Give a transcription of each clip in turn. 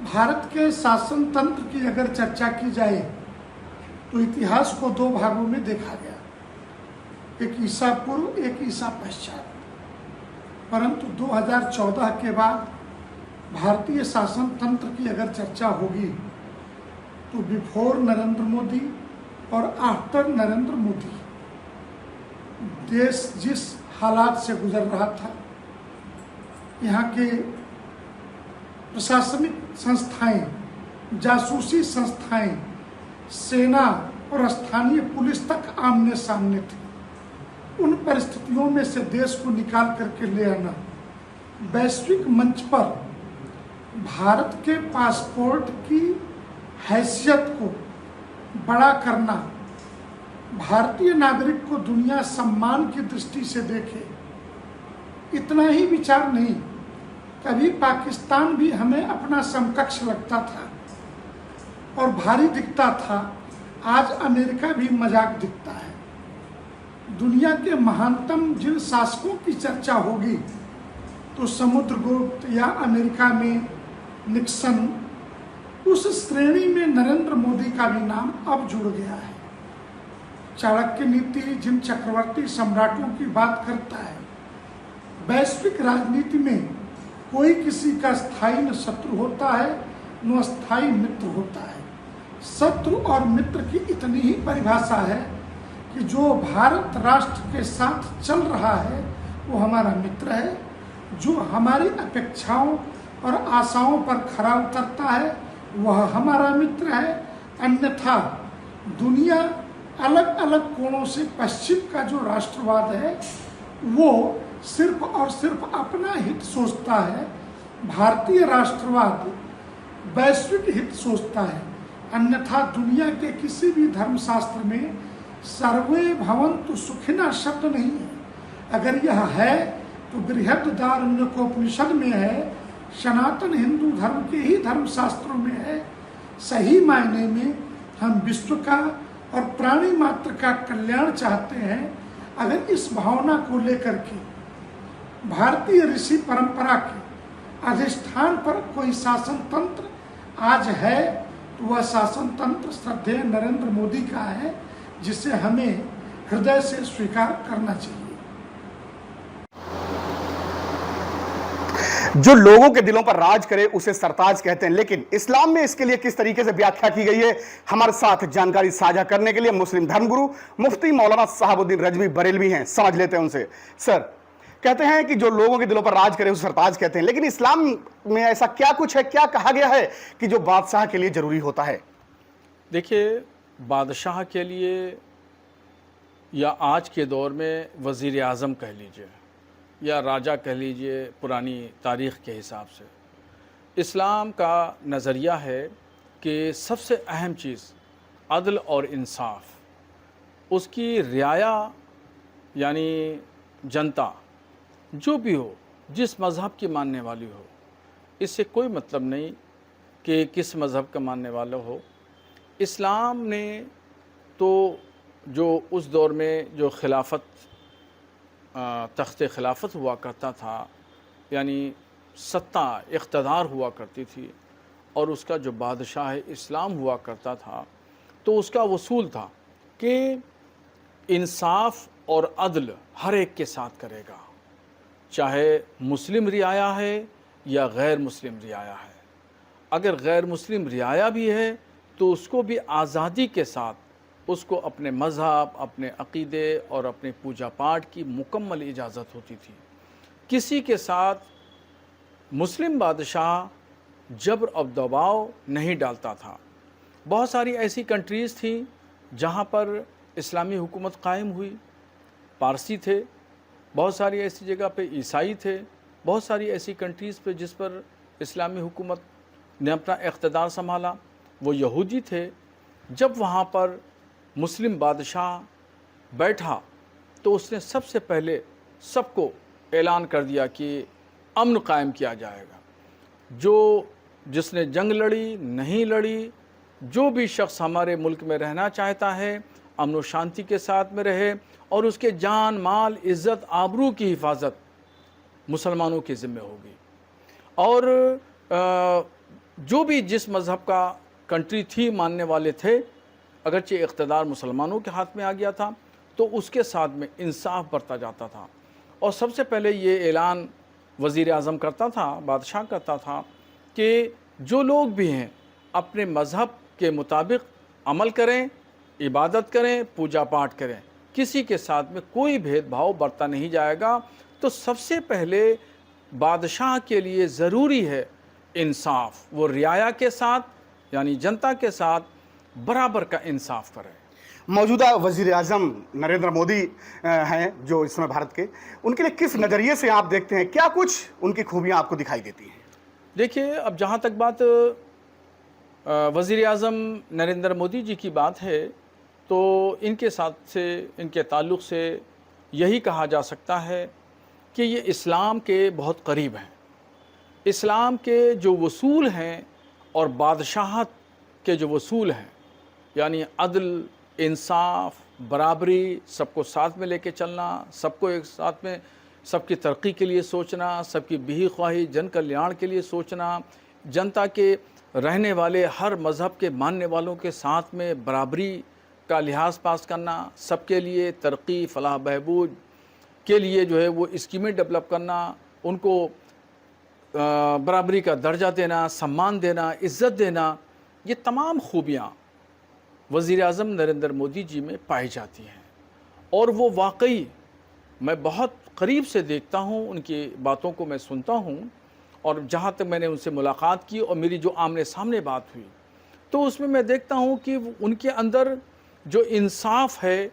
भारत के शासन तंत्र की अगर चर्चा की जाए तो इतिहास को दो भागों में देखा गया, एक ईसा पूर्व, एक ईसा पश्चात। परंतु 2014 के बाद भारतीय शासन तंत्र की अगर चर्चा होगी तो बिफोर नरेंद्र मोदी और आफ्टर नरेंद्र मोदी देश जिस हालात से गुजर रहा था, यहाँ के प्रशासनिक संस्थाएं, जासूसी संस्थाएं, सेना और स्थानीय पुलिस तक आमने सामने थी। उन परिस्थितियों में से देश को निकाल करके ले आना, वैश्विक मंच पर भारत के पासपोर्ट की हैसियत को बड़ा करना, भारतीय नागरिक को दुनिया सम्मान की दृष्टि से देखे, इतना ही विचार नहीं। कभी पाकिस्तान भी हमें अपना समकक्ष लगता था और भारी दिखता था, आज अमेरिका भी मजाक दिखता है। दुनिया के महानतम जिन शासकों की चर्चा होगी तो समुद्रगुप्त या अमेरिका में निक्सन, उस श्रेणी में नरेंद्र मोदी का भी नाम अब जुड़ गया है। चाणक्य नीति जिन चक्रवर्ती सम्राटों की बात करता है, वैश्विक राजनीति में कोई किसी का स्थायी न शत्रु होता है न स्थायी मित्र होता है। शत्रु और मित्र की इतनी ही परिभाषा है कि जो भारत राष्ट्र के साथ चल रहा है वो हमारा मित्र है, जो हमारी अपेक्षाओं और आशाओं पर खरा उतरता है वह हमारा मित्र है। अन्यथा दुनिया अलग अलग कोणों से पश्चिम का जो राष्ट्रवाद है वो सिर्फ और सिर्फ अपना हित सोचता है। भारतीय राष्ट्रवाद वैश्विक हित सोचता है। अन्यथा दुनिया के किसी भी धर्मशास्त्र में सर्वे भवन्तु सुखिनः शब्द नहीं है। अगर यह है तो बृहदारण्यकोपनिषद में है, सनातन हिंदू धर्म के ही धर्मशास्त्रों में है। सही मायने में हम विश्व का और प्राणी मात्र का कल्याण चाहते हैं। अगर इस भावना को लेकर के भारतीय ऋषि परंपरा के अधिष्ठान पर कोई शासन तंत्र आज है तो वह शासन तंत्र श्रद्धेय नरेंद्र मोदी का है, जिसे हमें हृदय से स्वीकार करना चाहिए। जो लोगों के दिलों पर राज करे उसे सरताज कहते हैं, लेकिन इस्लाम में इसके लिए किस तरीके से व्याख्या की गई है, हमारे साथ जानकारी साझा करने के लिए मुस्लिम धर्मगुरु मुफ्ती मौलाना साहबुद्दीन रजवी बरेलवी हैं। समझ लेते हैं उनसे। सर, कहते हैं कि जो लोगों के दिलों पर राज करे उसे सरताज कहते हैं, लेकिन इस्लाम में ऐसा क्या कुछ है, क्या कहा गया है कि जो बादशाह के लिए जरूरी होता है? देखिए, बादशाह के लिए या आज के दौर में वज़ीर आज़म कह लीजिए या राजा कह लीजिए, पुरानी तारीख़ के हिसाब से इस्लाम का नज़रिया है कि सबसे अहम चीज़ अदल और इंसाफ, उसकी रियाया यानी जनता जो भी हो, जिस मज़हब की मानने वाली हो, इससे कोई मतलब नहीं कि किस मज़हब का मानने वाला हो। इस्लाम ने तो जो उस दौर में जो खिलाफत तख्त खिलाफत हुआ करता था, यानी सत्ता इक़्तिदार हुआ करती थी, और उसका जो बादशाह इस्लाम हुआ करता था, तो उसका वसूल था कि इंसाफ और अदल हर एक के साथ करेगा, चाहे मुस्लिम रियाया है या गैर मुस्लिम रियाया है। अगर गैर मुस्लिम रियाया भी है तो उसको भी आज़ादी के साथ उसको अपने मज़हब, अपने अक़ीदे और अपने पूजा पाठ की मुकम्मल इजाज़त होती थी। किसी के साथ मुस्लिम बादशाह जबर और दबाव नहीं डालता था। बहुत सारी ऐसी कंट्रीज़ थी जहाँ पर इस्लामी हुकूमत कायम हुई। पारसी थे, बहुत सारी ऐसी जगह पे ईसाई थे, बहुत सारी ऐसी कंट्रीज़ पे जिस पर इस्लामी हुकूमत ने अपना इक़्तिदार संभाला। वो यहूदी थे। जब वहाँ पर मुस्लिम बादशाह बैठा तो उसने सबसे पहले सबको ऐलान कर दिया कि अमन कायम किया जाएगा। जिसने जंग लड़ी नहीं लड़ी, जो भी शख्स हमारे मुल्क में रहना चाहता है अमन व शांति के साथ में रहे और उसके जान माल इज़्ज़त आबरू की हिफाजत मुसलमानों के ज़िम्मे होगी। और जो भी जिस मज़हब का कंट्री थी मानने वाले थे, अगरचे इक़्तिदार मुसलमानों के हाथ में आ गया था, तो उसके साथ में इंसाफ बरता जाता था। और सबसे पहले ये ऐलान वज़ीर आज़म करता था, बादशाह करता था कि जो लोग भी हैं अपने मज़हब के मुताबिक अमल करें, इबादत करें, पूजा पाठ करें, किसी के साथ में कोई भेदभाव बरता नहीं जाएगा। तो सबसे पहले बादशाह के लिए ज़रूरी है इंसाफ, वो रियाया के साथ यानी जनता के साथ बराबर का इंसाफ करें। मौजूदा वजीर आजम नरेंद्र मोदी हैं जो इस समय भारत के, उनके लिए किस नज़रिए से आप देखते हैं, क्या कुछ उनकी खूबियां आपको दिखाई देती हैं? देखिए, अब जहाँ तक बात वज़ीर आज़म नरेंद्र मोदी जी की बात है, तो इनके साथ से, इनके ताल्लुक़ से यही कहा जा सकता है कि ये इस्लाम के बहुत करीब हैं। इस्लाम के जो वसूल हैं और बादशाहत के जो वसूल हैं, यानी अदल, इंसाफ, बराबरी, सबको साथ में लेके चलना, सबको एक साथ में, सबकी तरक्की के लिए सोचना, सबकी बिही ख्वाही, जन कल्याण के लिए सोचना, जनता के रहने वाले हर मज़हब के मानने वालों के साथ में बराबरी का लिहाज पास करना, सबके लिए तरक्की, फलाह बहबूद के लिए जो है वो स्कीमें डेवलप करना, उनको बराबरी का दर्जा देना, सम्मान देना, इज़्ज़त देना, ये तमाम खूबियाँ वज़ीर आज़म नरेंद्र मोदी जी में पाई जाती हैं। और वो वाकई मैं बहुत करीब से देखता हूँ, उनकी बातों को मैं सुनता हूँ, और जहाँ तक मैंने उनसे मुलाकात की और मेरी जो आमने सामने बात हुई, तो उसमें मैं देखता हूँ कि उनके अंदर जो इंसाफ है,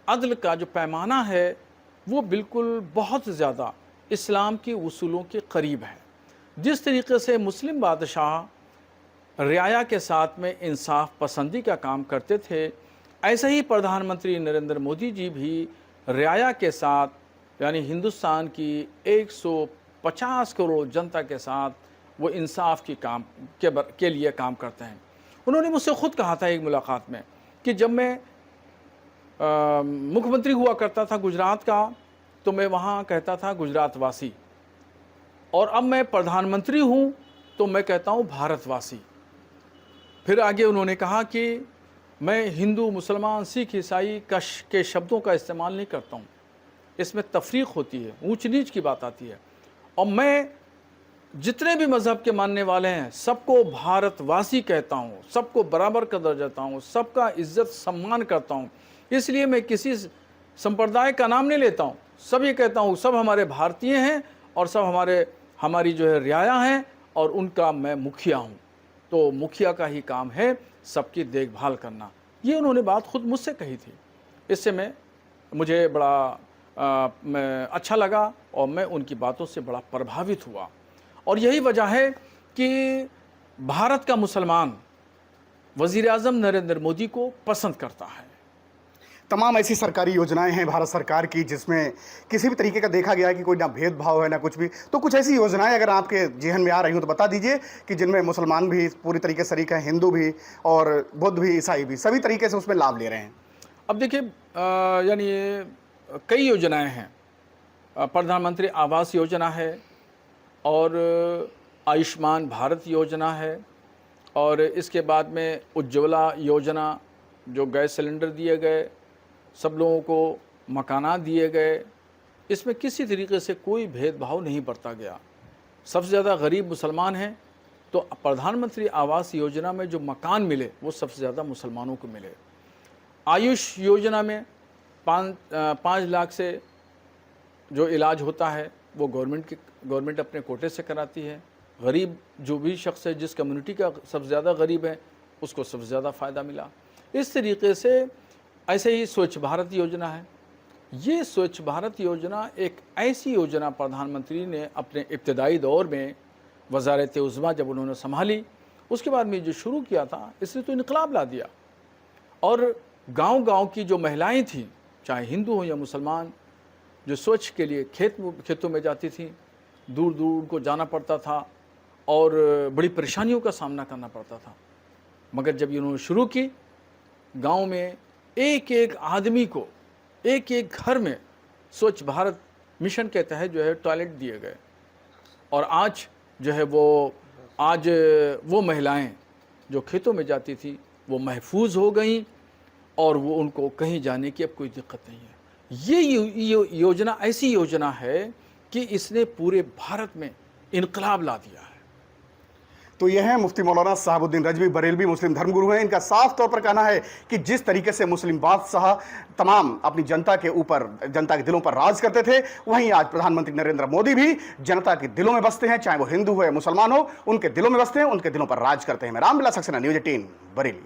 अदल का जो पैमाना है, वो बिल्कुल बहुत ज़्यादा इस्लाम के उसूलों के करीब है। जिस तरीके से मुस्लिम बादशाह रियाया के साथ में इंसाफ पसंदी का काम करते थे, ऐसे ही प्रधानमंत्री नरेंद्र मोदी जी भी रियाया के साथ, यानी हिंदुस्तान की 150 करोड़ जनता के साथ वो इंसाफ की काम के लिए काम करते हैं। उन्होंने मुझसे ख़ुद कहा था एक मुलाकात में कि जब मैं मुख्यमंत्री हुआ करता था गुजरात का, तो मैं वहाँ कहता था गुजरात वासी, और अब मैं प्रधानमंत्री हूँ तो मैं कहता हूँ भारतवासी। फिर आगे उन्होंने कहा कि मैं हिंदू, मुसलमान, सिख, ईसाई के शब्दों का इस्तेमाल नहीं करता हूँ, इसमें तफरीक होती है, ऊंच नीच की बात आती है, और मैं जितने भी मज़हब के मानने वाले हैं सबको भारतवासी कहता हूँ, सबको बराबर का दर्जा देता हूँ, सबका इज़्ज़त सम्मान करता हूँ। इसलिए मैं किसी संप्रदाय का नाम नहीं लेता हूँ, सब ये कहता हूँ सब हमारे भारतीय हैं और सब हमारी जो है रियाया हैं, और उनका मैं मुखिया हूँ। तो मुखिया का ही काम है सबकी देखभाल करना। ये उन्होंने बात खुद मुझसे कही थी। इससे मुझे बड़ा अच्छा लगा और मैं उनकी बातों से बड़ा प्रभावित हुआ। और यही वजह है कि भारत का मुसलमान वज़ीर आज़म नरेंद्र मोदी को पसंद करता है। तमाम ऐसी सरकारी योजनाएं हैं भारत सरकार की जिसमें किसी भी तरीके का देखा गया है कि कोई ना भेदभाव है ना कुछ भी। तो कुछ ऐसी योजनाएं अगर आपके जेहन में आ रही हो तो बता दीजिए कि जिनमें मुसलमान भी पूरी तरीके से शरीक हैं, हिंदू भी और बुद्ध भी, ईसाई भी, सभी तरीके से उसमें लाभ ले रहे हैं। अब देखिए, यानी कई योजनाएं हैं। प्रधानमंत्री आवास योजना है, और आयुष्मान भारत योजना है, और इसके बाद में उज्ज्वला योजना, जो गैस सिलेंडर दिए गए, सब लोगों को मकानात दिए गए, इसमें किसी तरीके से कोई भेदभाव नहीं बरता गया। सबसे ज़्यादा गरीब मुसलमान हैं, तो प्रधानमंत्री आवास योजना में जो मकान मिले वो सबसे ज़्यादा मुसलमानों को मिले। आयुष योजना में 5 लाख से जो इलाज होता है वो गवर्नमेंट अपने कोटे से कराती है। गरीब जो भी शख्स है, जिस कम्युनिटी का सबसे ज़्यादा गरीब है, उसको सबसे ज़्यादा फ़ायदा मिला। इस तरीके से ऐसे ही स्वच्छ भारत योजना है। ये स्वच्छ भारत योजना एक ऐसी योजना प्रधानमंत्री ने अपने इब्तदाई दौर में वज़ारत उज़्मा जब उन्होंने संभाली, उसके बाद में जो शुरू किया था, इसने तो इनकलाब ला दिया। और गांव-गांव की जो महिलाएं थीं, चाहे हिंदू हो या मुसलमान, जो स्वच्छ के लिए खेतों में जाती थीं, दूर दूर उनको जाना पड़ता था और बड़ी परेशानियों का सामना करना पड़ता था। मगर जब इन्होंने शुरू की, गांव में एक एक आदमी को, एक एक घर में स्वच्छ भारत मिशन के तहत जो है टॉयलेट दिए गए, और आज जो है वो आज वो महिलाएं जो खेतों में जाती थी वो महफूज हो गईं और वो उनको कहीं जाने की अब कोई दिक्कत नहीं है। ये योजना ऐसी योजना है कि इसने पूरे भारत में इनकलाब ला दिया है। तो यह है मुफ्ती मौलाना साहबुद्दीन रजवी बरेलवी, मुस्लिम धर्मगुरु हैं। इनका साफ तौर पर कहना है कि जिस तरीके से मुस्लिम बादशाह तमाम अपनी जनता के ऊपर, जनता के दिलों पर राज करते थे, वहीं आज प्रधानमंत्री नरेंद्र मोदी भी जनता के दिलों में बसते हैं, चाहे वो हिंदू हो या मुसलमान हो, उनके दिलों में बसते हैं, उनके दिलों पर राज करते हैं। मैं रामविलास सक्सेना, न्यूज़ 18 बरेली।